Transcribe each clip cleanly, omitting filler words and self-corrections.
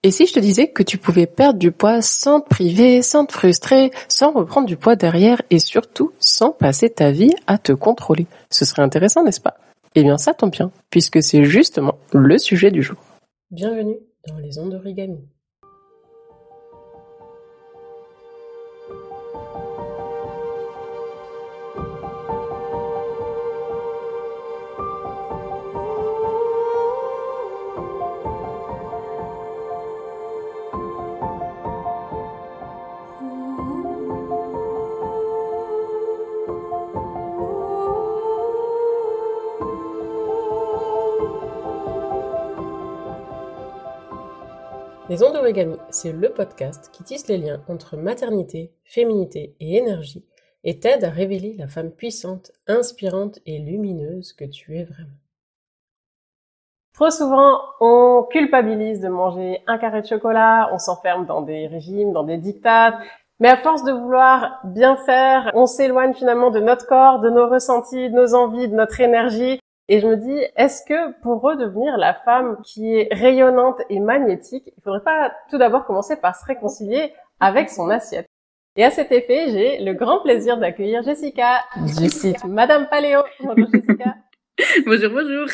Et si je te disais que tu pouvais perdre du poids sans te priver, sans te frustrer, sans reprendre du poids derrière et surtout sans passer ta vie à te contrôler? Ce serait intéressant, n'est-ce pas? Eh bien, ça tombe bien, puisque c'est justement le sujet du jour. Bienvenue dans les ondes d'origami. Les ondes d'origami, c'est le podcast qui tisse les liens entre maternité, féminité et énergie et t'aide à révéler la femme puissante, inspirante et lumineuse que tu es vraiment. Trop souvent, on culpabilise de manger un carré de chocolat, on s'enferme dans des régimes, dans des diktats, mais à force de vouloir bien faire, on s'éloigne finalement de notre corps, de nos ressentis, de nos envies, de notre énergie. Et je me dis, est-ce que pour redevenir la femme qui est rayonnante et magnétique, il faudrait pas tout d'abord commencer par se réconcilier avec son assiette? Et à cet effet, j'ai le grand plaisir d'accueillir Jessica du site Madame Paléo. Bonjour Jessica. Bonjour.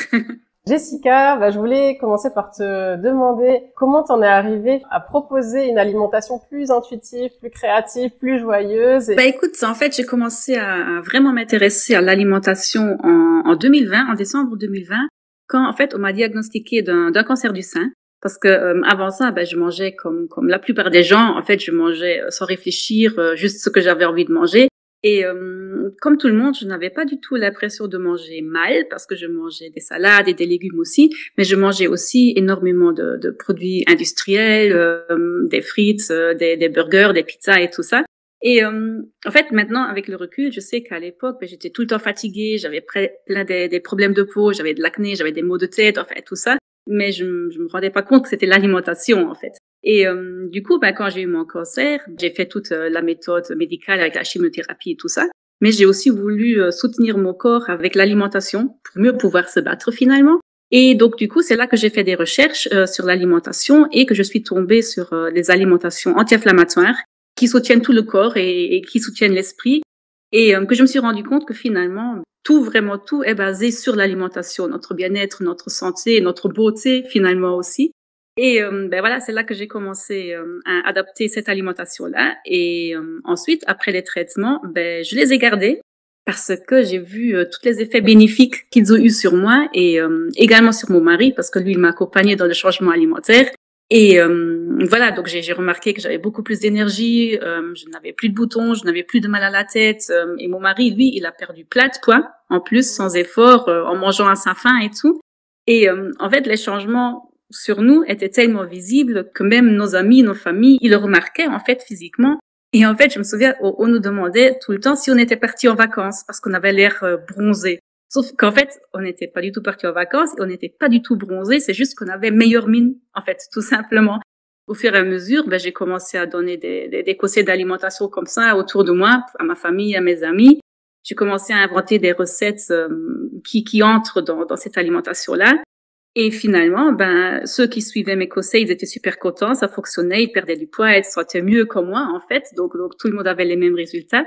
Jessica, je voulais commencer par te demander comment t'en es arrivée à proposer une alimentation plus intuitive, plus créative, plus joyeuse. Écoute, en fait, j'ai commencé à vraiment m'intéresser à l'alimentation en 2020, en décembre 2020, quand en fait on m'a diagnostiqué d'un cancer du sein. Parce que avant ça, je mangeais comme la plupart des gens. En fait, je mangeais sans réfléchir, juste ce que j'avais envie de manger. Et comme tout le monde, je n'avais pas du tout l'impression de manger mal parce que je mangeais des salades et des légumes aussi, mais je mangeais aussi énormément de produits industriels, des frites, des burgers, des pizzas et tout ça. Et en fait, maintenant, avec le recul, je sais qu'à l'époque, j'étais tout le temps fatiguée, j'avais plein des problèmes de peau, j'avais de l'acné, j'avais des maux de tête, en fait, tout ça. Mais je me rendais pas compte que c'était l'alimentation, en fait. Et du coup, quand j'ai eu mon cancer, j'ai fait toute la méthode médicale avec la chimiothérapie et tout ça. Mais j'ai aussi voulu soutenir mon corps avec l'alimentation pour mieux pouvoir se battre finalement. Et donc, du coup, c'est là que j'ai fait des recherches sur l'alimentation et que je suis tombée sur les alimentations anti-inflammatoires qui soutiennent tout le corps et qui soutiennent l'esprit. Et que je me suis rendu compte que finalement, vraiment tout est basé sur l'alimentation, notre bien-être, notre santé, notre beauté finalement aussi. Et voilà, c'est là que j'ai commencé à adapter cette alimentation-là. Et ensuite, après les traitements, je les ai gardés parce que j'ai vu tous les effets bénéfiques qu'ils ont eu sur moi et également sur mon mari parce que lui, il m'a accompagnée dans le changement alimentaire. Et voilà, donc j'ai remarqué que j'avais beaucoup plus d'énergie, je n'avais plus de boutons, je n'avais plus de mal à la tête. Et mon mari, lui, il a perdu plein de poids, en plus, sans effort, en mangeant à sa faim et tout. Et en fait, les changements sur nous étaient tellement visibles que même nos amis, nos familles, ils le remarquaient en fait physiquement. Et en fait, je me souviens, on nous demandait tout le temps si on était partis en vacances parce qu'on avait l'air bronzé. Sauf qu'en fait, on n'était pas du tout partis en vacances et on n'était pas du tout bronzé. C'est juste qu'on avait meilleure mine, en fait, tout simplement. Au fur et à mesure, j'ai commencé à donner des conseils d'alimentation comme ça autour de moi, à ma famille, à mes amis. J'ai commencé à inventer des recettes qui entrent dans cette alimentation-là. Et finalement, ceux qui suivaient mes conseils, ils étaient super contents, ça fonctionnait, ils perdaient du poids, ils se sentaient mieux que moi, en fait. Donc tout le monde avait les mêmes résultats.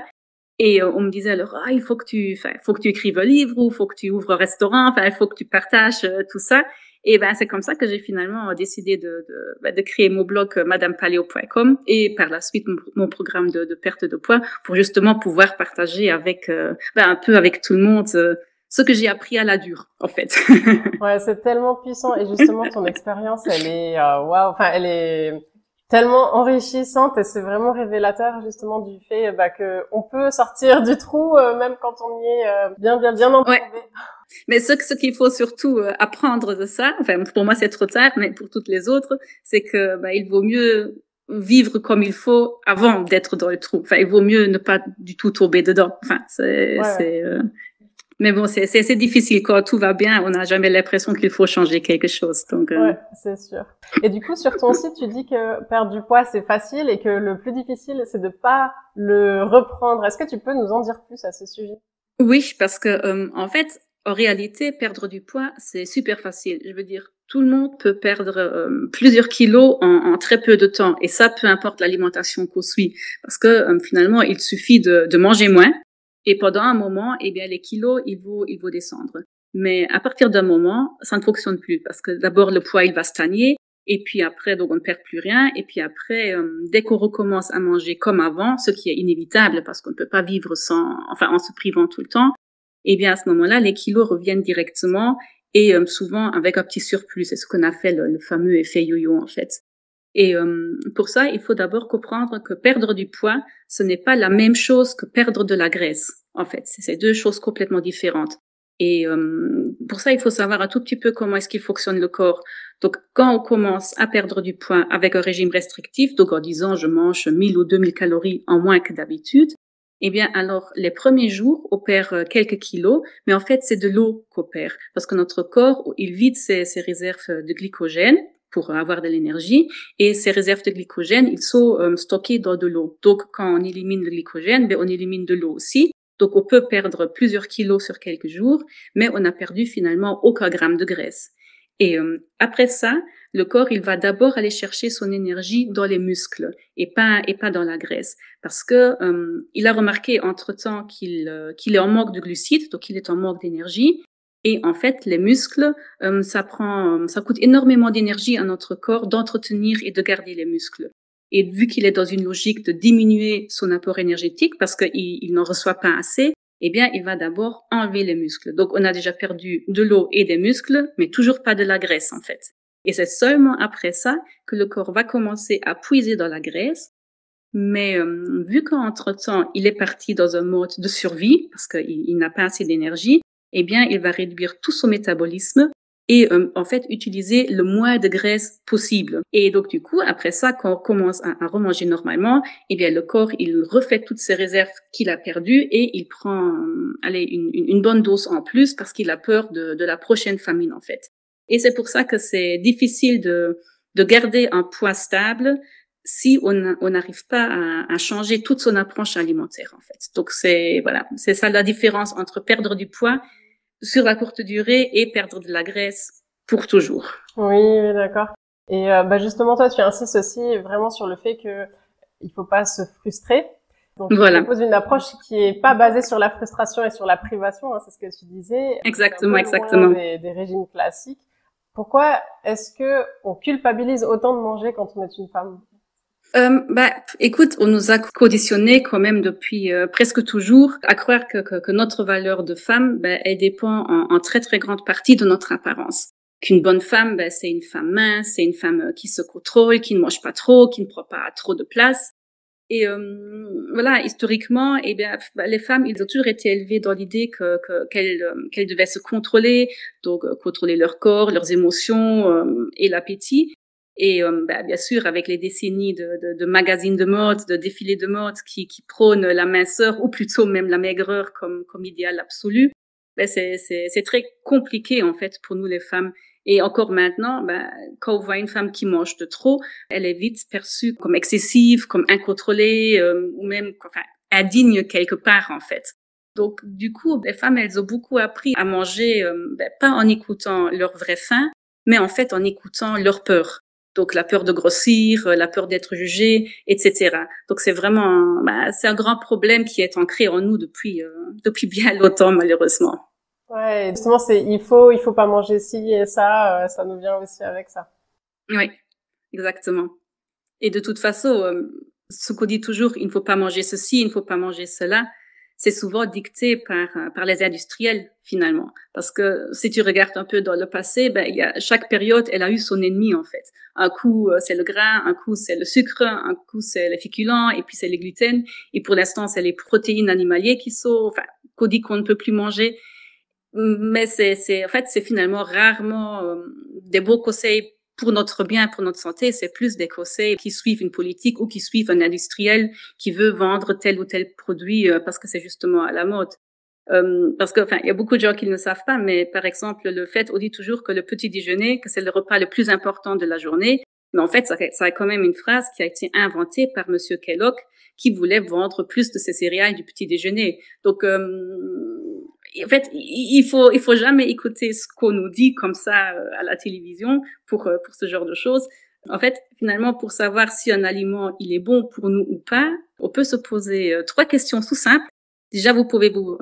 Et on me disait alors, il faut que tu écrives un livre, ou faut que tu ouvres un restaurant, il faut que tu partages tout ça. Et c'est comme ça que j'ai finalement décidé de créer mon blog madamepaleo.com et par la suite mon programme de perte de poids pour justement pouvoir partager avec un peu avec tout le monde ce que j'ai appris à la dure, en fait. Ouais, c'est tellement puissant et justement ton expérience, elle est waouh, elle est tellement enrichissante et c'est vraiment révélateur justement du fait que on peut sortir du trou même quand on y est bien embourbé. Ouais. Mais ce qu'il faut surtout apprendre de ça, pour moi c'est trop tard, mais pour toutes les autres, c'est que il vaut mieux vivre comme il faut avant d'être dans le trou. Il vaut mieux ne pas du tout tomber dedans. Mais bon, c'est difficile quand tout va bien. On n'a jamais l'impression qu'il faut changer quelque chose. Donc, ouais, c'est sûr. Et du coup, sur ton site, tu dis que perdre du poids, c'est facile et que le plus difficile, c'est de pas le reprendre. Est-ce que tu peux nous en dire plus à ce sujet? Oui, parce que, en fait, en réalité, perdre du poids, c'est super facile. Je veux dire, tout le monde peut perdre plusieurs kilos en très peu de temps. Et ça, peu importe l'alimentation qu'on suit. Parce que finalement, il suffit de manger moins. Et pendant un moment, eh bien, les kilos, ils vont descendre. Mais à partir d'un moment, ça ne fonctionne plus. Parce que d'abord, le poids, il va stagner. Et puis après, donc on ne perd plus rien. Et puis après, dès qu'on recommence à manger comme avant, ce qui est inévitable parce qu'on ne peut pas vivre en se privant tout le temps, eh bien à ce moment-là, les kilos reviennent directement et souvent avec un petit surplus. C'est ce qu'on a fait le fameux effet yo-yo en fait. Et pour ça, il faut d'abord comprendre que perdre du poids, ce n'est pas la même chose que perdre de la graisse. En fait, c'est deux choses complètement différentes. Et pour ça, il faut savoir un tout petit peu comment est-ce qu'il fonctionne le corps. Donc, quand on commence à perdre du poids avec un régime restrictif, donc en disant je mange 1000 ou 2000 calories en moins que d'habitude, eh bien, alors, les premiers jours, on perd quelques kilos, mais en fait, c'est de l'eau qu'on perd. Parce que notre corps, il vide ses réserves de glycogène pour avoir de l'énergie, et ces réserves de glycogène, ils sont stockées dans de l'eau. Donc, quand on élimine le glycogène, ben, on élimine de l'eau aussi. Donc, on peut perdre plusieurs kilos sur quelques jours, mais on n'a perdu finalement aucun gramme de graisse. Et après ça, le corps, il va d'abord aller chercher son énergie dans les muscles et pas dans la graisse, parce que il a remarqué entre-temps qu'il est en manque de glucides, donc il est en manque d'énergie. Et en fait, les muscles, ça coûte énormément d'énergie à notre corps d'entretenir et de garder les muscles. Et vu qu'il est dans une logique de diminuer son apport énergétique parce qu'il n'en reçoit pas assez, eh bien, il va d'abord enlever les muscles. Donc, on a déjà perdu de l'eau et des muscles, mais toujours pas de la graisse, en fait. Et c'est seulement après ça que le corps va commencer à puiser dans la graisse. Mais vu qu'entre-temps, il est parti dans un mode de survie, parce qu'il n'a pas assez d'énergie, eh bien, il va réduire tout son métabolisme et en fait utiliser le moins de graisse possible. Et donc du coup, après ça, quand on commence à remanger normalement, eh bien le corps il refait toutes ses réserves qu'il a perdues et il prend une bonne dose en plus parce qu'il a peur de la prochaine famine en fait. Et c'est pour ça que c'est difficile de garder un poids stable si on n'arrive pas à changer toute son approche alimentaire en fait. Donc c'est ça la différence entre perdre du poids sur la courte durée et perdre de la graisse pour toujours. Oui, d'accord. Et justement, toi, tu insistes aussi vraiment sur le fait que il faut pas se frustrer. Donc, tu proposes une approche qui est pas basée sur la frustration et sur la privation, hein, c'est ce que tu disais. Exactement. Des régimes classiques. Pourquoi est-ce que on culpabilise autant de manger quand on est une femme? Écoute, on nous a conditionné quand même depuis presque toujours à croire que notre valeur de femme, elle dépend en très très grande partie de notre apparence. Qu'une bonne femme, c'est une femme mince, c'est une femme qui se contrôle, qui ne mange pas trop, qui ne prend pas trop de place. Et historiquement, les femmes, ils ont toujours été élevées dans l'idée qu'elles devaient se contrôler, donc contrôler leur corps, leurs émotions et l'appétit. Et bien sûr, avec les décennies de magazines de mode, de défilés de mode qui prônent la minceur ou plutôt même la maigreur comme idéal absolu, c'est très compliqué en fait pour nous les femmes. Et encore maintenant, quand on voit une femme qui mange de trop, elle est vite perçue comme excessive, comme incontrôlée ou même indigne quelque part en fait. Donc du coup, les femmes, elles ont beaucoup appris à manger pas en écoutant leur vraie faim, mais en fait en écoutant leur peur. Donc la peur de grossir, la peur d'être jugée, etc. Donc c'est vraiment c'est un grand problème qui est ancré en nous depuis bien longtemps malheureusement. Ouais, justement il faut pas manger ci et ça, ça nous vient aussi avec ça. Oui, exactement. Et de toute façon, ce qu'on dit toujours, il ne faut pas manger ceci, il ne faut pas manger cela, c'est souvent dicté par les industriels finalement. Parce que si tu regardes un peu dans le passé, chaque période, elle a eu son ennemi en fait. Un coup, c'est le gras, un coup, c'est le sucre, un coup, c'est les féculents, et puis c'est les gluten. Et pour l'instant, c'est les protéines animalières qu'on dit qu'on ne peut plus manger. Mais c'est finalement rarement des beaux conseils pour notre bien, pour notre santé. C'est plus des conseils qui suivent une politique ou qui suivent un industriel qui veut vendre tel ou tel produit parce que c'est justement à la mode. Parce que il y a beaucoup de gens qui ne le savent pas, mais par exemple le fait, on dit toujours que le petit déjeuner, que c'est le repas le plus important de la journée. Mais en fait, ça a quand même une phrase qui a été inventée par Monsieur Kellogg, qui voulait vendre plus de ses céréales du petit déjeuner. Donc en fait, il faut jamais écouter ce qu'on nous dit comme ça à la télévision pour ce genre de choses. En fait, finalement, pour savoir si un aliment il est bon pour nous ou pas, on peut se poser 3 questions tout simples. Déjà, vous pouvez vous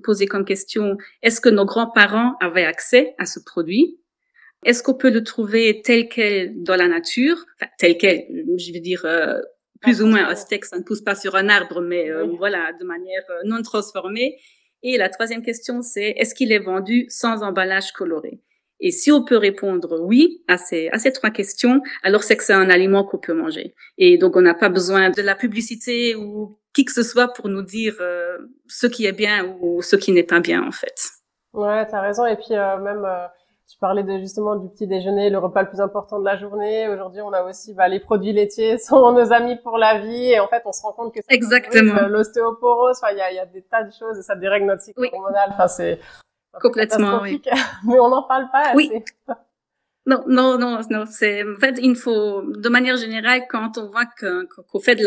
poser comme question, est-ce que nos grands-parents avaient accès à ce produit? Est-ce qu'on peut le trouver tel quel dans la nature? Enfin, tel quel, je veux dire, plus ou moins un steak, ça ne pousse pas sur un arbre, mais voilà, de manière non transformée. Et la troisième question, c'est, est-ce qu'il est vendu sans emballage coloré? Et si on peut répondre oui à ces 3 questions, alors c'est que c'est un aliment qu'on peut manger. Et donc, on n'a pas besoin de la publicité ou qui que ce soit pour nous dire ce qui est bien ou ce qui n'est pas bien, en fait. Ouais, t'as raison. Et puis même, tu parlais justement du petit déjeuner, le repas le plus important de la journée. Aujourd'hui, on a aussi les produits laitiers sont nos amis pour la vie. Et en fait, on se rend compte que ça exactement l'ostéoporose. Enfin, il y a des tas de choses et ça dérègle notre cycle hormonal. Enfin, c'est complètement, oui. Mais on n'en parle pas assez. Oui. Non, c'est, en fait, il faut, de manière générale, quand on voit qu'on fait de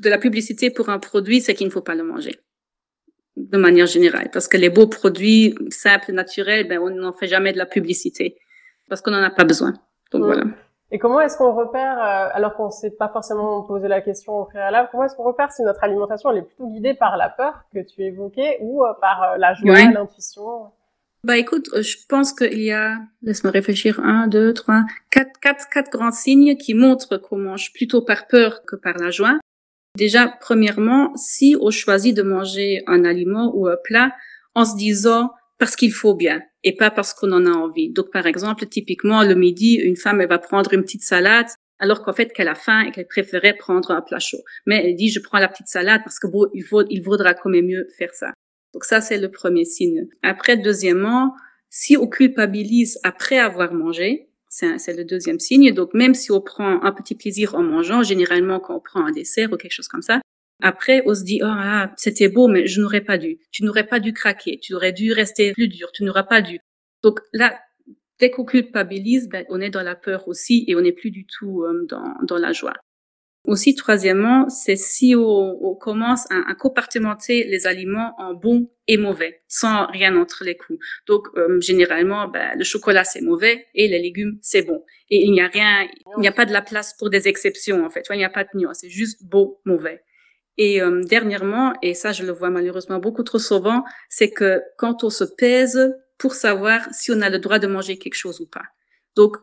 la publicité pour un produit, c'est qu'il ne faut pas le manger. De manière générale. Parce que les beaux produits simples, naturels, on n'en fait jamais de la publicité. Parce qu'on n'en a pas besoin. Donc voilà. Et comment est-ce qu'on repère, alors qu'on ne s'est pas forcément posé la question au préalable, comment est-ce qu'on repère si notre alimentation elle est plutôt guidée par la peur que tu évoquais ou par la joie, l'intuition? Écoute, je pense qu'il y a, laisse-moi réfléchir, 1, 2, 3, 4 grands signes qui montrent qu'on mange plutôt par peur que par la joie. Déjà, premièrement, si on choisit de manger un aliment ou un plat en se disant parce qu'il faut bien et pas parce qu'on en a envie. Donc, par exemple, typiquement, le midi, une femme, elle va prendre une petite salade alors qu'en fait, qu'elle a faim et qu'elle préférait prendre un plat chaud. Mais elle dit, je prends la petite salade parce que bon, il vaudra quand même mieux faire ça. Donc ça, c'est le premier signe. Après, deuxièmement, si on culpabilise après avoir mangé, c'est le deuxième signe. Donc, même si on prend un petit plaisir en mangeant, généralement, quand on prend un dessert ou quelque chose comme ça, après, on se dit, c'était beau, mais je n'aurais pas dû. Tu n'aurais pas dû craquer. Tu aurais dû rester plus dur. Tu n'auras pas dû. Donc là, dès qu'on culpabilise, on est dans la peur aussi et on n'est plus du tout dans la joie. Aussi, troisièmement, c'est si on commence à compartimenter les aliments en bons et mauvais, sans rien entre les coups. Donc, généralement, le chocolat, c'est mauvais et les légumes, c'est bon. Et il n'y a pas de la place pour des exceptions, en fait. Il n'y a pas de nuance, c'est juste beau, mauvais. Et dernièrement, et ça, je le vois malheureusement beaucoup trop souvent, c'est que quand on se pèse pour savoir si on a le droit de manger quelque chose ou pas. Donc,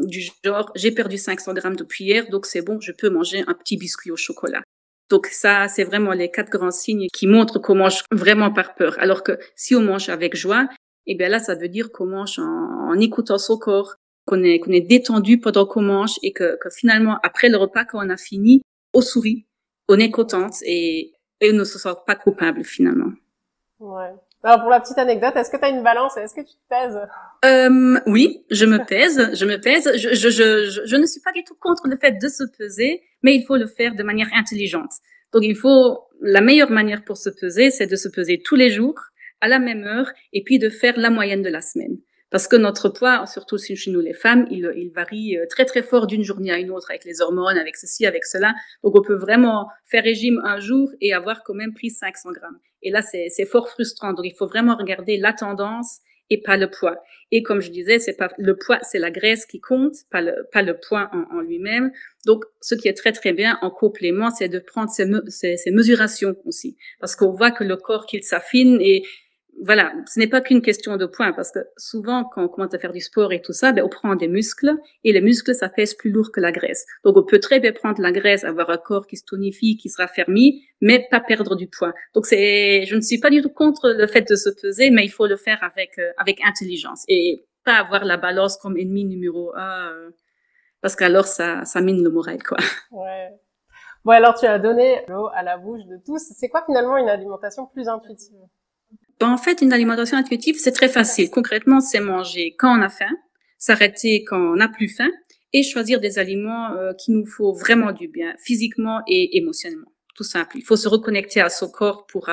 du genre, j'ai perdu 500 grammes depuis hier, donc c'est bon, je peux manger un petit biscuit au chocolat. Donc ça, c'est vraiment les 4 grands signes qui montrent qu'on mange vraiment par peur. Alors que si on mange avec joie, là, ça veut dire qu'on mange en écoutant son corps, qu'on est détendu pendant qu'on mange et que finalement, après le repas, quand on a fini, on sourit, on est contente et on ne se sent pas coupable finalement. Ouais. Alors pour la petite anecdote, est-ce que tu as une balance? Est-ce que tu te pèses? Oui, je me pèse. Je ne suis pas du tout contre le fait de se peser, mais il faut le faire de manière intelligente. Donc la meilleure manière pour se peser, c'est de se peser tous les jours, à la même heure, et puis de faire la moyenne de la semaine. Parce que notre poids, surtout chez nous les femmes, il varie très très fort d'une journée à une autre avec les hormones, avec ceci, avec cela. Donc on peut vraiment faire régime un jour et avoir quand même pris 500 grammes. Et là, c'est fort frustrant. Donc il faut vraiment regarder la tendance et pas le poids. Et comme je disais, c'est pas le poids, c'est la graisse qui compte, pas le poids en lui-même. Donc ce qui est très très bien en complément, c'est de prendre ces mesurations aussi, parce qu'on voit que le corps qu'il s'affine et voilà, ce n'est pas qu'une question de poids, parce que souvent, quand on commence à faire du sport et tout ça, on prend des muscles, et les muscles, ça pèse plus lourd que la graisse. Donc, on peut très bien prendre la graisse, avoir un corps qui se tonifie, qui se raffermit, mais pas perdre du poids. Donc, je ne suis pas du tout contre le fait de se peser, mais il faut le faire avec intelligence, et pas avoir la balance comme ennemi numéro 1, parce qu'alors, ça mine le moral, quoi. Ouais. Bon, alors, tu as donné l'eau à la bouche de tous. C'est quoi, finalement, une alimentation plus intuitive? En fait, une alimentation intuitive, c'est très facile. Concrètement, c'est manger quand on a faim, s'arrêter quand on n'a plus faim et choisir des aliments qui nous font vraiment du bien, physiquement et émotionnellement. Tout simple. Il faut se reconnecter à son corps pour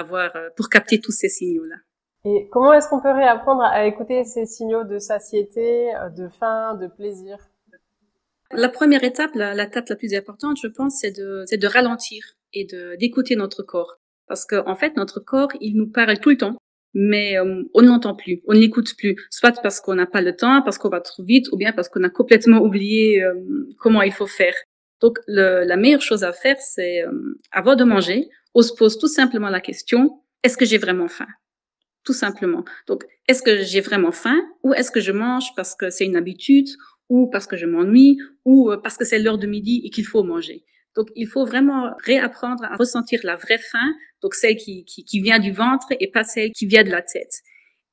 capter tous ces signaux-là. Et comment est-ce qu'on peut réapprendre à écouter ces signaux de satiété, de faim, de plaisir? La première étape, l'étape la plus importante, je pense, c'est de ralentir et d'écouter notre corps. Parce que, en fait, notre corps, il nous parle tout le temps. mais on ne l'entend plus, on ne l'écoute plus, soit parce qu'on n'a pas le temps, parce qu'on va trop vite, ou bien parce qu'on a complètement oublié comment il faut faire. Donc la meilleure chose à faire, c'est avant de manger, on se pose tout simplement la question, est-ce que j'ai vraiment faim? Tout simplement. Donc, est-ce que j'ai vraiment faim ou est-ce que je mange parce que c'est une habitude ou parce que je m'ennuie ou parce que c'est l'heure de midi et qu'il faut manger. Donc, il faut vraiment réapprendre à ressentir la vraie faim, donc celle qui vient du ventre et pas celle qui vient de la tête.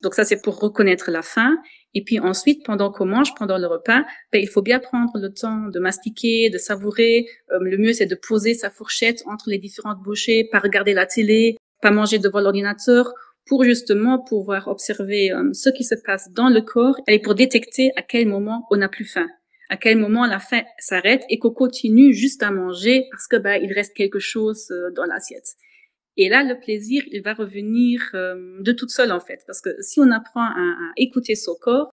Donc ça, c'est pour reconnaître la faim. Et puis ensuite, pendant qu'on mange, pendant le repas, il faut bien prendre le temps de mastiquer, de savourer. Le mieux, c'est de poser sa fourchette entre les différentes bouchées, pas regarder la télé, pas manger devant l'ordinateur, pour justement pouvoir observer ce qui se passe dans le corps et pour détecter à quel moment on n'a plus faim, à quel moment la faim s'arrête et qu'on continue juste à manger parce que il reste quelque chose dans l'assiette. Et là, le plaisir, il va revenir de toute seule en fait, parce que si on apprend à écouter son corps,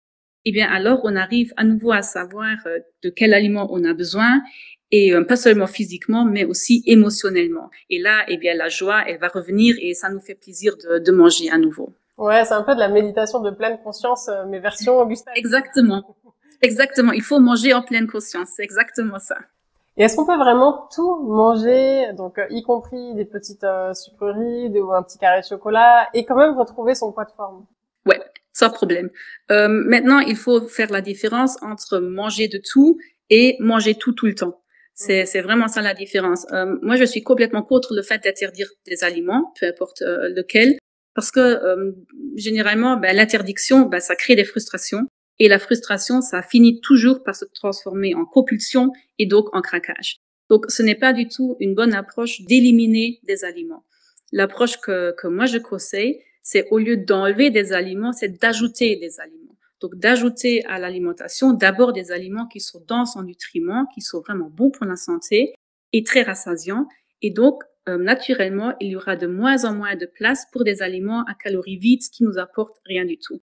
eh bien alors on arrive à nouveau à savoir de quel aliment on a besoin. Et pas seulement physiquement, mais aussi émotionnellement. Et là, eh bien, la joie, elle va revenir et ça nous fait plaisir de manger à nouveau. Ouais, c'est un peu de la méditation de pleine conscience, mais version Augustin. Exactement. Exactement. Il faut manger en pleine conscience. C'est exactement ça. Et est-ce qu'on peut vraiment tout manger, donc y compris des petites sucreries ou un petit carré de chocolat, et quand même retrouver son poids de forme? Ouais, sans problème. Maintenant, il faut faire la différence entre manger de tout et manger tout le temps. C'est vraiment ça la différence. Moi, je suis complètement contre le fait d'interdire des aliments, peu importe lequel, parce que généralement, l'interdiction, ça crée des frustrations, et la frustration, ça finit toujours par se transformer en compulsion et donc en craquage. Donc, ce n'est pas du tout une bonne approche d'éliminer des aliments. L'approche que moi je conseille, c'est au lieu d'enlever des aliments, c'est d'ajouter des aliments. Donc, d'ajouter à l'alimentation d'abord des aliments qui sont denses en nutriments, qui sont vraiment bons pour la santé et très rassasiants. Et donc, naturellement, il y aura de moins en moins de place pour des aliments à calories vides qui nous apportent rien du tout.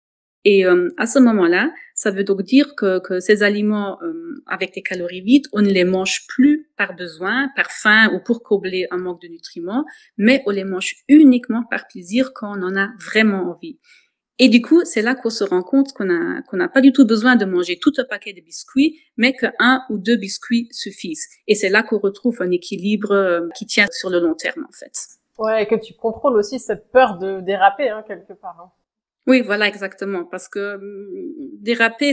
Et à ce moment-là, ça veut donc dire que ces aliments avec des calories vides, on ne les mange plus par besoin, par faim ou pour combler un manque de nutriments, mais on les mange uniquement par plaisir quand on en a vraiment envie. Et du coup, c'est là qu'on se rend compte qu'on n'a pas du tout besoin de manger tout un paquet de biscuits, mais que 1 ou 2 biscuits suffisent. Et c'est là qu'on retrouve un équilibre qui tient sur le long terme, en fait. Ouais, et que tu contrôles aussi cette peur de déraper, quelque part. Hein. Oui, voilà, exactement. Parce que déraper,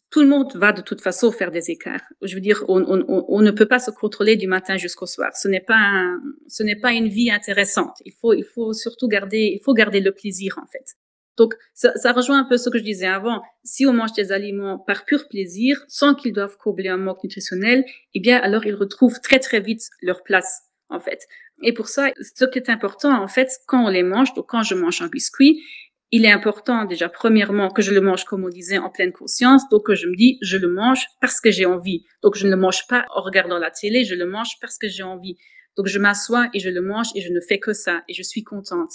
tout le monde va de toute façon faire des écarts. Je veux dire, on ne peut pas se contrôler du matin jusqu'au soir. Ce n'est pas une vie intéressante. Il faut surtout garder le plaisir, en fait. Donc, ça rejoint un peu ce que je disais avant. Si on mange des aliments par pur plaisir, sans qu'ils doivent combler un manque nutritionnel, eh bien, alors ils retrouvent très, très vite leur place, en fait. Et pour ça, ce qui est important, en fait, quand on les mange, donc quand je mange un biscuit, il est important déjà, premièrement, que je le mange, comme on disait, en pleine conscience. Donc, que je me dis, je le mange parce que j'ai envie. Donc, je ne le mange pas en regardant la télé, je le mange parce que j'ai envie. Donc, je m'assois et je le mange et je ne fais que ça et je suis contente.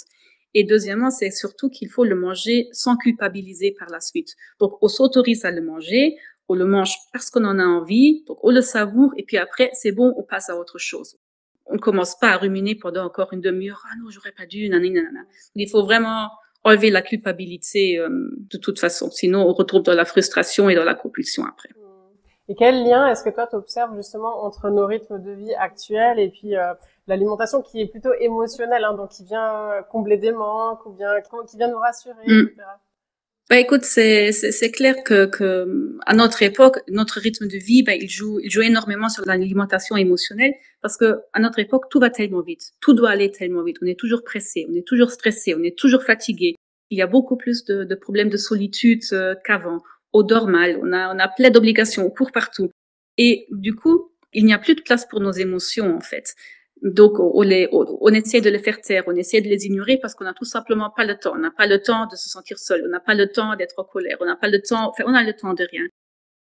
Et deuxièmement, c'est surtout qu'il faut le manger sans culpabiliser par la suite. Donc, on s'autorise à le manger, on le mange parce qu'on en a envie, donc on le savoure et puis après, c'est bon, on passe à autre chose. On ne commence pas à ruminer pendant encore une demi-heure. Ah non, j'aurais pas dû, nanana. Il faut vraiment enlever la culpabilité de toute façon. Sinon, on retrouve dans la frustration et dans la compulsion après. Et quel lien est-ce que toi, tu observes justement entre nos rythmes de vie actuels et puis l'alimentation qui est plutôt émotionnelle, donc qui vient combler des manques ou bien qui vient nous rassurer, etc. Écoute, c'est clair que à notre époque, notre rythme de vie, il joue énormément sur l'alimentation émotionnelle parce que à notre époque, tout va tellement vite, tout doit aller tellement vite. On est toujours pressé, on est toujours stressé, on est toujours fatigué. Il y a beaucoup plus de problèmes de solitude qu'avant. On dort mal, on a plein d'obligations, on court partout. Et du coup, il n'y a plus de place pour nos émotions en fait. Donc, on essaie de les faire taire, on essaie de les ignorer parce qu'on n'a tout simplement pas le temps. On n'a pas le temps de se sentir seul, on n'a pas le temps d'être en colère, on n'a pas le temps, on a le temps de rien.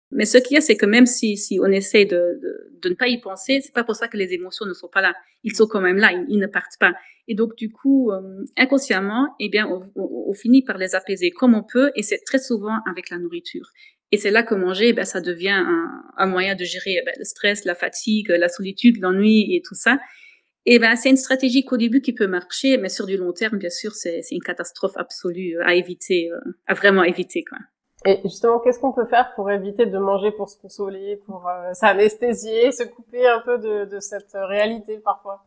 Mais ce qu'il y a, c'est que même si on essaie de ne pas y penser, c'est pas pour ça que les émotions ne sont pas là. Ils sont quand même là, ils ne partent pas. Et donc, du coup, inconsciemment, eh bien, on finit par les apaiser comme on peut, et c'est très souvent avec la nourriture. Et c'est là que manger, ça devient un moyen de gérer le stress, la fatigue, la solitude, l'ennui et tout ça. Et ben, c'est une stratégie qu'au début qui peut marcher, mais sur du long terme, bien sûr, c'est une catastrophe absolue à éviter, à vraiment éviter, quoi. Et justement, qu'est-ce qu'on peut faire pour éviter de manger pour se consoler, pour s'anesthésier, se couper un peu de cette réalité parfois?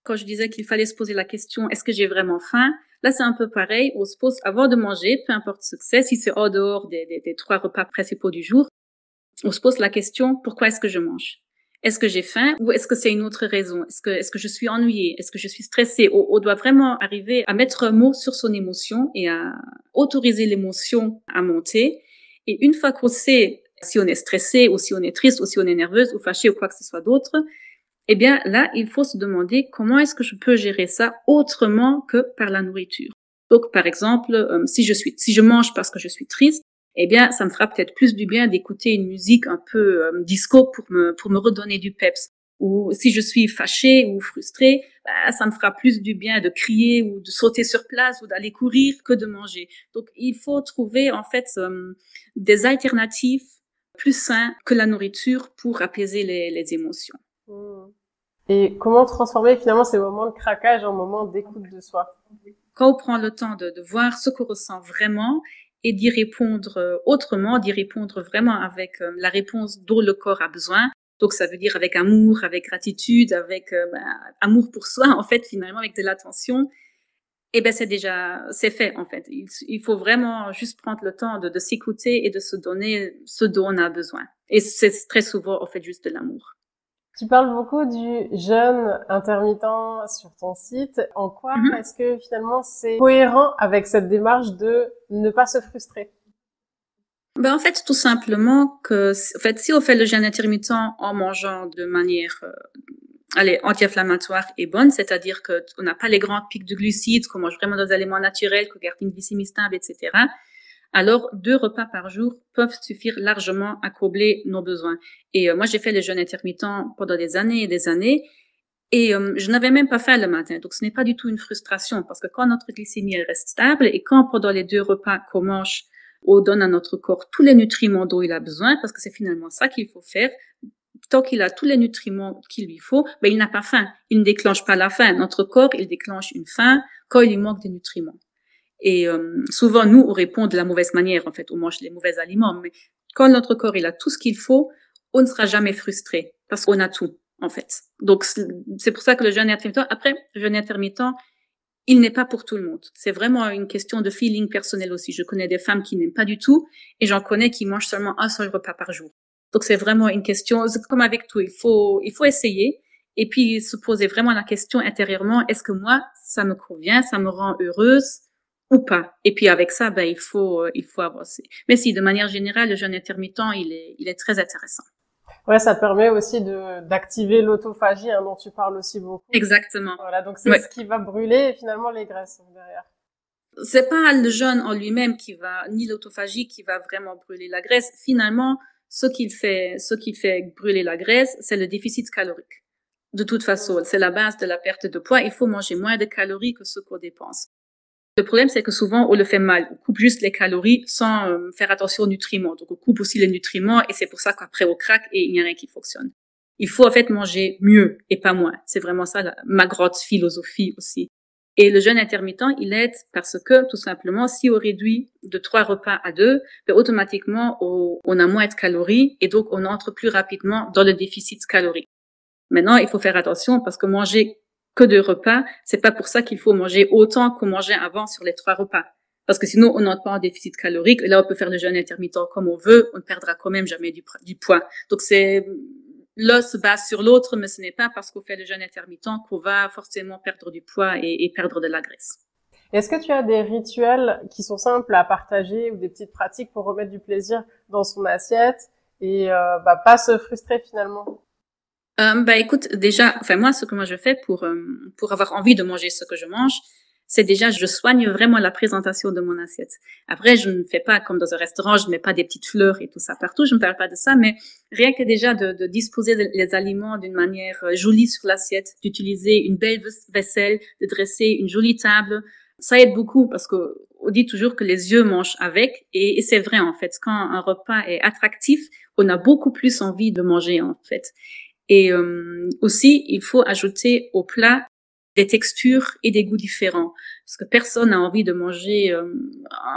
Quand je disais qu'il fallait se poser la question, est-ce que j'ai vraiment faim? Là, c'est un peu pareil. On se pose avant de manger, peu importe ce que c'est, si c'est hors dehors des 3 repas principaux du jour, on se pose la question, pourquoi est-ce que je mange? Est-ce que j'ai faim ou est-ce que c'est une autre raison? Est-ce que je suis ennuyée? Est-ce que je suis stressée? On doit vraiment arriver à mettre un mot sur son émotion et à autoriser l'émotion à monter. Et une fois qu'on sait si on est stressé ou si on est triste ou si on est nerveuse ou fâché ou quoi que ce soit d'autre, eh bien là, il faut se demander comment est-ce que je peux gérer ça autrement que par la nourriture. Donc, par exemple, si je mange parce que je suis triste, eh bien, ça me fera peut-être plus du bien d'écouter une musique un peu disco pour me redonner du peps. Ou si je suis fâchée ou frustrée, bah, ça me fera plus du bien de crier ou de sauter sur place ou d'aller courir que de manger. Donc, il faut trouver en fait des alternatives plus saines que la nourriture pour apaiser les émotions. Et comment transformer finalement ces moments de craquage en moments d'écoute de soi? Quand on prend le temps de voir ce qu'on ressent vraiment et d'y répondre autrement, d'y répondre vraiment avec la réponse dont le corps a besoin. Donc ça veut dire avec amour, avec gratitude, avec amour pour soi en fait finalement avec de l'attention. Et ben c'est fait en fait. Il faut vraiment juste prendre le temps de s'écouter et de se donner ce dont on a besoin. Et c'est très souvent en fait juste de l'amour. Tu parles beaucoup du jeûne intermittent sur ton site. En quoi est-ce que finalement c'est cohérent avec cette démarche de ne pas se frustrer? Ben en fait, tout simplement que, en fait, si on fait le jeûne intermittent en mangeant de manière, anti-inflammatoire et bonne, c'est-à-dire que on n'a pas les grands pics de glucides, qu'on mange vraiment des aliments naturels, qu'on garde une glycémie stable, etc. Alors, 2 repas par jour peuvent suffire largement à combler nos besoins. Et moi, j'ai fait le jeûne intermittent pendant des années et des années. Et je n'avais même pas faim le matin. Donc, ce n'est pas du tout une frustration parce que quand notre glycémie elle reste stable et quand pendant les 2 repas qu'on mange, on donne à notre corps tous les nutriments dont il a besoin, parce que c'est finalement ça qu'il faut faire. Tant qu'il a tous les nutriments qu'il lui faut, ben, il n'a pas faim. Il ne déclenche pas la faim. Notre corps, il déclenche une faim quand il lui manque des nutriments. Et souvent, nous, on répond de la mauvaise manière. En fait, on mange les mauvais aliments. Mais quand notre corps, il a tout ce qu'il faut, on ne sera jamais frustré parce qu'on a tout, en fait. Donc, c'est pour ça que le jeûne intermittent, après, le jeûne intermittent, il n'est pas pour tout le monde. C'est vraiment une question de feeling personnel aussi. Je connais des femmes qui n'aiment pas du tout et j'en connais qui mangent seulement un seul repas par jour. Donc, c'est vraiment une question, c'est comme avec tout. Il faut essayer et puis se poser vraiment la question intérieurement. Est-ce que moi, ça me convient, ça me rend heureuse ou pas? Et puis avec ça, ben, il faut avancer. Mais si, de manière générale, le jeûne intermittent, il est très intéressant. Ouais, ça permet aussi d'activer l'autophagie, dont tu parles aussi beaucoup. Exactement. Voilà, donc c'est ce qui va brûler finalement les graisses derrière. C'est pas le jeûne en lui-même ni l'autophagie qui va vraiment brûler la graisse. Finalement, ce qui fait brûler la graisse, c'est le déficit calorique. De toute façon, c'est la base de la perte de poids. Il faut manger moins de calories que ce qu'on dépense. Le problème, c'est que souvent, on le fait mal. On coupe juste les calories sans faire attention aux nutriments. Donc, on coupe aussi les nutriments et c'est pour ça qu'après, on craque et il n'y a rien qui fonctionne. Il faut en fait manger mieux et pas moins. C'est vraiment ça ma grande philosophie aussi. Et le jeûne intermittent, il aide parce que, tout simplement, si on réduit de 3 repas à 2, ben, automatiquement, on a moins de calories et donc on entre plus rapidement dans le déficit calorique. Maintenant, il faut faire attention parce que manger que 2 repas, c'est pas pour ça qu'il faut manger autant qu'on mangeait avant sur les 3 repas. Parce que sinon, on n'entre pas en déficit calorique. Et là, on peut faire le jeûne intermittent comme on veut. On ne perdra quand même jamais du poids. Donc, l'un se base sur l'autre, mais ce n'est pas parce qu'on fait le jeûne intermittent qu'on va forcément perdre du poids et perdre de la graisse. Est-ce que tu as des rituels qui sont simples à partager ou des petites pratiques pour remettre du plaisir dans son assiette et pas se frustrer finalement? Écoute, déjà, moi, ce que moi je fais pour avoir envie de manger ce que je mange, c'est déjà, je soigne vraiment la présentation de mon assiette. Après, je ne fais pas comme dans un restaurant, je ne mets pas des petites fleurs et tout ça partout, je ne parle pas de ça, mais rien que déjà de disposer les aliments d'une manière jolie sur l'assiette, d'utiliser une belle vaisselle, de dresser une jolie table, ça aide beaucoup parce que on dit toujours que les yeux mangent avec et c'est vrai en fait. Quand un repas est attractif, on a beaucoup plus envie de manger en fait. Et aussi, il faut ajouter au plat des textures et des goûts différents. Parce que personne n'a envie de manger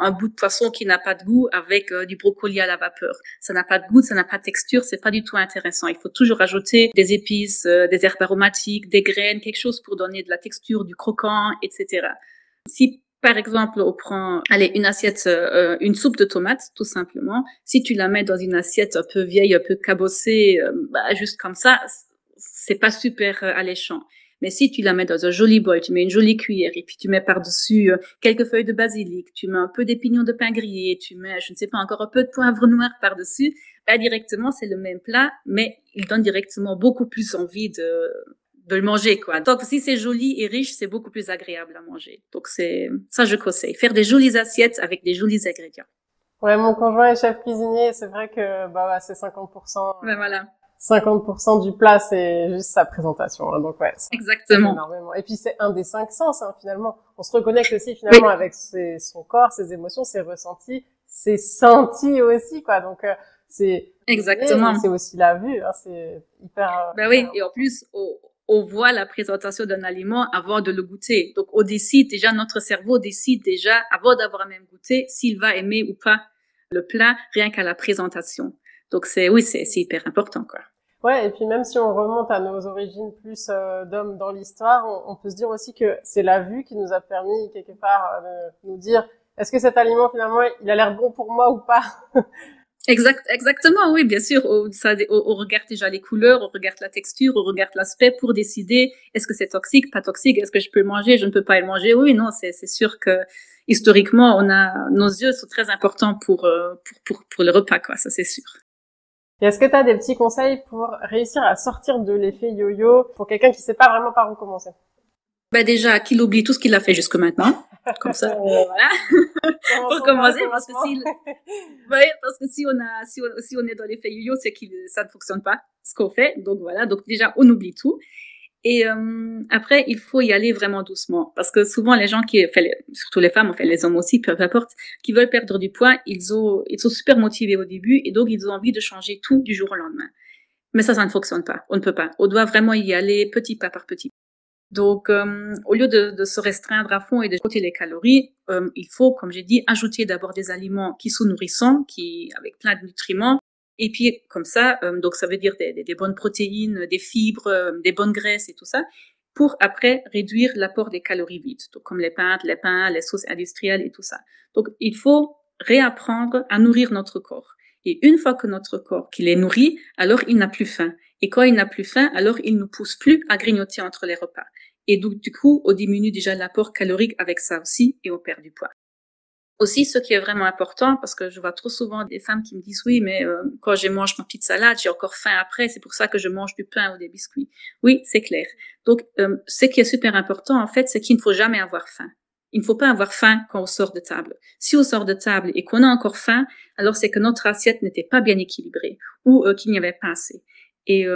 un bout de poisson qui n'a pas de goût avec du brocoli à la vapeur. Ça n'a pas de goût, ça n'a pas de texture, c'est pas du tout intéressant. Il faut toujours ajouter des épices, des herbes aromatiques, des graines, quelque chose pour donner de la texture, du croquant, etc. Si par exemple, on prend, allez, une assiette, une soupe de tomates, tout simplement. Si tu la mets dans une assiette un peu vieille, un peu cabossée, juste comme ça, c'est pas super alléchant. Mais si tu la mets dans un joli bol, tu mets une jolie cuillère et puis tu mets par-dessus quelques feuilles de basilic, tu mets un peu d'épignons de pain grillé, tu mets, je ne sais pas, encore un peu de poivre noir par-dessus, directement, c'est le même plat, mais il donne directement beaucoup plus envie de le manger, quoi. Donc, si c'est joli et riche, c'est beaucoup plus agréable à manger. Donc, ça, je conseille. Faire des jolies assiettes avec des jolis ingrédients. Ouais, mon conjoint est chef cuisinier, c'est vrai que, c'est 50%. Ouais, voilà. 50% du plat, c'est juste sa présentation, hein, donc ouais. Exactement. Énormément. Et puis, c'est un des 5 sens, hein, finalement. On se reconnecte aussi, finalement, avec son corps, ses émotions, ses ressentis, ses sentis aussi, quoi. Donc, c'est... Exactement. C'est aussi la vue, hein, c'est hyper... oui, et en plus, on voit la présentation d'un aliment avant de le goûter. Donc, on décide déjà, notre cerveau décide déjà, avant d'avoir même goûté, s'il va aimer ou pas le plat, rien qu'à la présentation. Donc, c'est hyper important, quoi. Ouais, et puis même si on remonte à nos origines plus d'hommes dans l'histoire, on peut se dire aussi que c'est la vue qui nous a permis, quelque part, de nous dire, est-ce que cet aliment, finalement, il a l'air bon pour moi ou pas? Exactement, oui, bien sûr. On regarde déjà les couleurs, on regarde la texture, on regarde l'aspect pour décider est-ce que c'est toxique, pas toxique, est-ce que je peux le manger, je ne peux pas le manger. Oui, non, c'est sûr que historiquement, nos yeux sont très importants pour le repas, quoi. Ça, c'est sûr. Et est-ce que tu as des petits conseils pour réussir à sortir de l'effet yo-yo pour quelqu'un qui sait pas vraiment par où commencer? Déjà, qu'il oublie tout ce qu'il a fait jusque maintenant. Comme ça, voilà. Pour commencer, parce que si on est dans l'effet yo-yo, c'est que ça ne fonctionne pas, ce qu'on fait. Donc voilà. Donc déjà, on oublie tout. Et après, il faut y aller vraiment doucement, parce que souvent les gens surtout les femmes, les hommes aussi, peu importe, qui veulent perdre du poids, ils sont super motivés au début et donc ils ont envie de changer tout du jour au lendemain. Mais ça ne fonctionne pas. On ne peut pas. On doit vraiment y aller petit pas par petit. Donc, au lieu de se restreindre à fond et de compter les calories, il faut, comme j'ai dit, ajouter d'abord des aliments qui sont nourrissants, avec plein de nutriments. Et puis, comme ça, donc ça veut dire des bonnes protéines, des fibres, des bonnes graisses et tout ça, pour après réduire l'apport des calories vides, donc comme les pâtes, les pains, les sauces industrielles et tout ça. Donc, il faut réapprendre à nourrir notre corps. Et une fois que notre corps qu'il est nourri, alors il n'a plus faim. Et quand il n'a plus faim, alors il ne pousse plus à grignoter entre les repas. Et donc, du coup, on diminue déjà l'apport calorique avec ça aussi et on perd du poids. Aussi, ce qui est vraiment important, parce que je vois trop souvent des femmes qui me disent oui, mais quand je mange ma petite salade, j'ai encore faim après, c'est pour ça que je mange du pain ou des biscuits. Oui, c'est clair. Donc, ce qui est super important, en fait, c'est qu'il ne faut jamais avoir faim. Il ne faut pas avoir faim quand on sort de table. Si on sort de table et qu'on a encore faim, alors c'est que notre assiette n'était pas bien équilibrée ou qu'il n'y avait pas assez. Et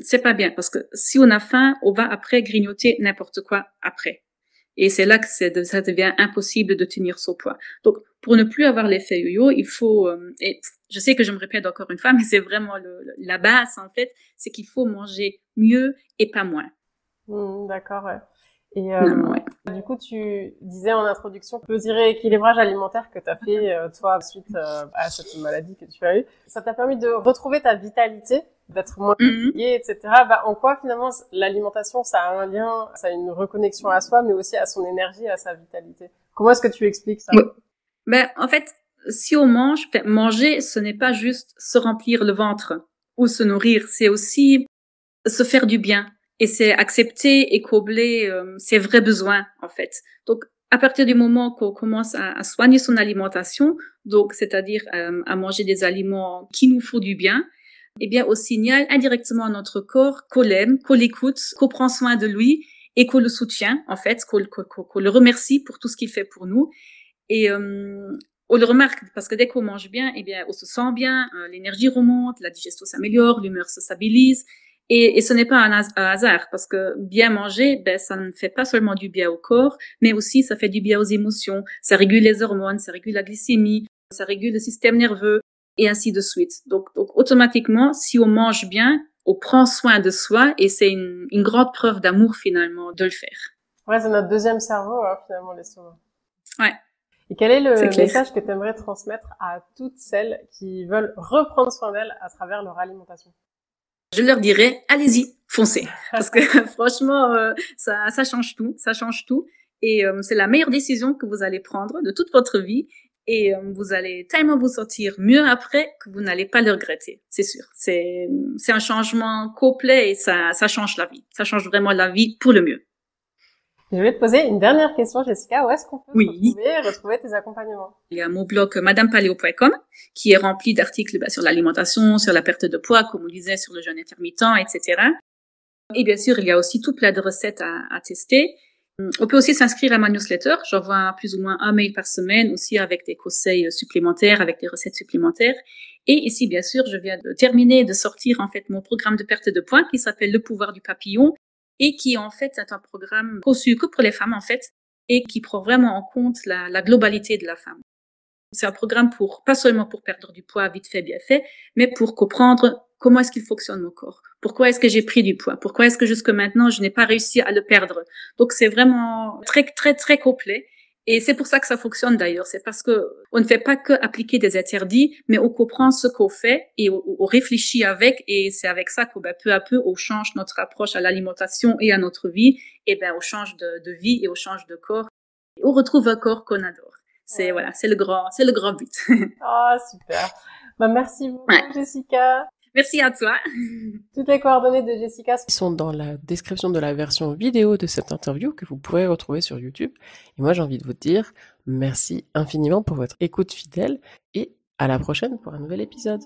c'est pas bien, parce que si on a faim, on va après grignoter n'importe quoi après. Et c'est là que ça devient impossible de tenir son poids. Donc, pour ne plus avoir l'effet yo-yo, il faut, et je sais que je me répète encore une fois, mais c'est vraiment la base, en fait, c'est qu'il faut manger mieux et pas moins. D'accord, ouais. Et du coup, tu disais en introduction le rééquilibrage alimentaire que tu as fait, toi, suite à cette maladie que tu as eue. Ça t'a permis de retrouver ta vitalité, d'être moins fatiguée, etc. En quoi, finalement, l'alimentation, ça a un lien, ça a une reconnexion à soi, mais aussi à son énergie, à sa vitalité? Comment est-ce que tu expliques ça? En fait, si on manger, ce n'est pas juste se remplir le ventre ou se nourrir, c'est aussi se faire du bien. Et c'est accepter et combler ses vrais besoins, en fait. Donc, à partir du moment qu'on commence à soigner son alimentation, donc c'est-à-dire à manger des aliments qui nous font du bien, eh bien, on signale indirectement à notre corps qu'on l'aime, qu'on l'écoute, qu'on prend soin de lui et qu'on le soutient, en fait, qu'on le remercie pour tout ce qu'il fait pour nous. Et on le remarque parce que dès qu'on mange bien, eh bien, on se sent bien, l'énergie remonte, la digestion s'améliore, l'humeur se stabilise. Et ce n'est pas un hasard, parce que bien manger, ça ne fait pas seulement du bien au corps, mais aussi ça fait du bien aux émotions. Ça régule les hormones, ça régule la glycémie, ça régule le système nerveux, et ainsi de suite. Donc automatiquement, si on mange bien, on prend soin de soi et c'est une grande preuve d'amour finalement de le faire. Ouais, c'est notre deuxième cerveau, hein, finalement, l'estomac. Ouais. Et quel est le message que tu aimerais transmettre à toutes celles qui veulent reprendre soin d'elles à travers leur alimentation? Je leur dirais, allez-y, foncez. Parce que franchement, ça change tout, ça change tout. Et c'est la meilleure décision que vous allez prendre de toute votre vie. Et vous allez tellement vous sentir mieux après que vous n'allez pas le regretter, c'est sûr. C'est un changement complet et ça change la vie. Ça change vraiment la vie pour le mieux. Je vais te poser une dernière question, Jessica. Où est-ce qu'on peut retrouver tes accompagnements? Il y a mon blog madamepaleo.com qui est rempli d'articles sur l'alimentation, sur la perte de poids, comme on disait, sur le jeûne intermittent, etc. Et bien sûr, il y a aussi tout plein de recettes à tester. On peut aussi s'inscrire à ma newsletter. J'envoie plus ou moins un mail par semaine aussi avec des conseils supplémentaires, avec des recettes supplémentaires. Et ici, bien sûr, je viens de terminer de sortir en fait mon programme de perte de poids qui s'appelle Le pouvoir du papillon et qui en fait est un programme conçu que pour les femmes en fait et qui prend vraiment en compte la globalité de la femme. C'est un programme pas seulement pour perdre du poids vite fait, bien fait, mais pour comprendre comment est-ce qu'il fonctionne mon corps. Pourquoi est-ce que j'ai pris du poids? Pourquoi est-ce que jusque maintenant je n'ai pas réussi à le perdre? Donc c'est vraiment très, très, très complet. Et c'est pour ça que ça fonctionne d'ailleurs. C'est parce que on ne fait pas que appliquer des interdits, mais on comprend ce qu'on fait et on réfléchit avec. Et c'est avec ça qu'on, peu à peu, on change notre approche à l'alimentation et à notre vie. Et on change de vie et on change de corps. Et on retrouve un corps qu'on adore. C'est le grand but. Ah, super. Merci beaucoup, Jessica. Merci à toi. Toutes les coordonnées de Jessica sont dans la description de la version vidéo de cette interview que vous pourrez retrouver sur YouTube. Et moi, j'ai envie de vous dire merci infiniment pour votre écoute fidèle et à la prochaine pour un nouvel épisode.